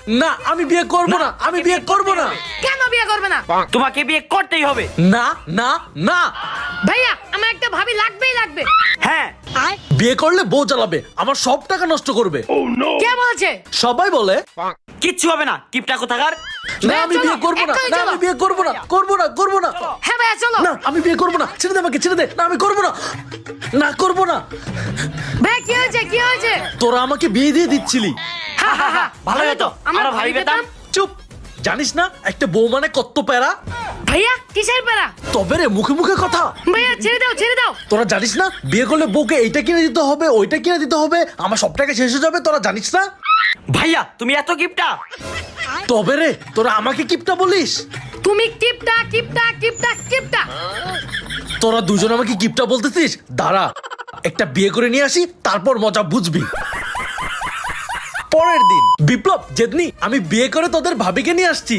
না আমি বিয়ে করব না, আমি বিয়ে করব না। কেন বিয়ে করবে না? তোমাকে বিয়ে করতেই হবে। না না না, ভাইয়া আমার একটা ভাবি লাগবেই লাগবে। হ্যাঁ, বিয়ে করলে বউ জ্বালাবে, আমার সব টাকা নষ্ট করবে। কে বলছে? সবাই বলে। কিচ্ছু হবে না, কিপটা কোথাকার। না ভাইয়া, আমি চলো, বিয়ে করব না, এক্ষুনি না চলো। আমি বিয়ে করব না, করব না, করব না। হ্যাঁ ভাইয়া চলো। না আমি বিয়ে করব না, ছেড়ে দে আমাকে, ছেড়ে দে। না আমি করব না, না করব না। ভাইয়া কি হয়েছে কি হয়েছে? তোরা আমাকে বিয়ে দিয়ে দিচ্ছিলি। হা হা হা ভালো হতো, আমরা ভাবি পেতাম। চুপ, জানিস না একটা বউ মানে কত প্যারা। ভাইয়া কিসের প্যারা? তবে রে মুখে মুখে কথা। ভাইয়া ছেড়ে দাও ছেড়ে দাও। তোরা জানিস না বিয়ে করলে বউকে এইটা কিনে দিতে হবে, ওইটা কিনে দিতে হবে, আমার সব টাকা শেষ হয়ে যাবে। তোরা জানিস না? ভাইয়া তুমি এত কিপটা। তবে রে তোরা আমাকে কিপটা বলিস। তুমি কিপটা কিপটা কিপটা কিপটা। তোরা দুজন আমাকে কিপটা বলতেছিস। দাঁড়া একটা বিয়ে করে নিয়ে আসি, তারপর মজা বুঝবি। পরের দিন, বিপ্লব জেদনি, আমি বিয়ে করে তোদের ভাবিকে নিয়ে আসছি।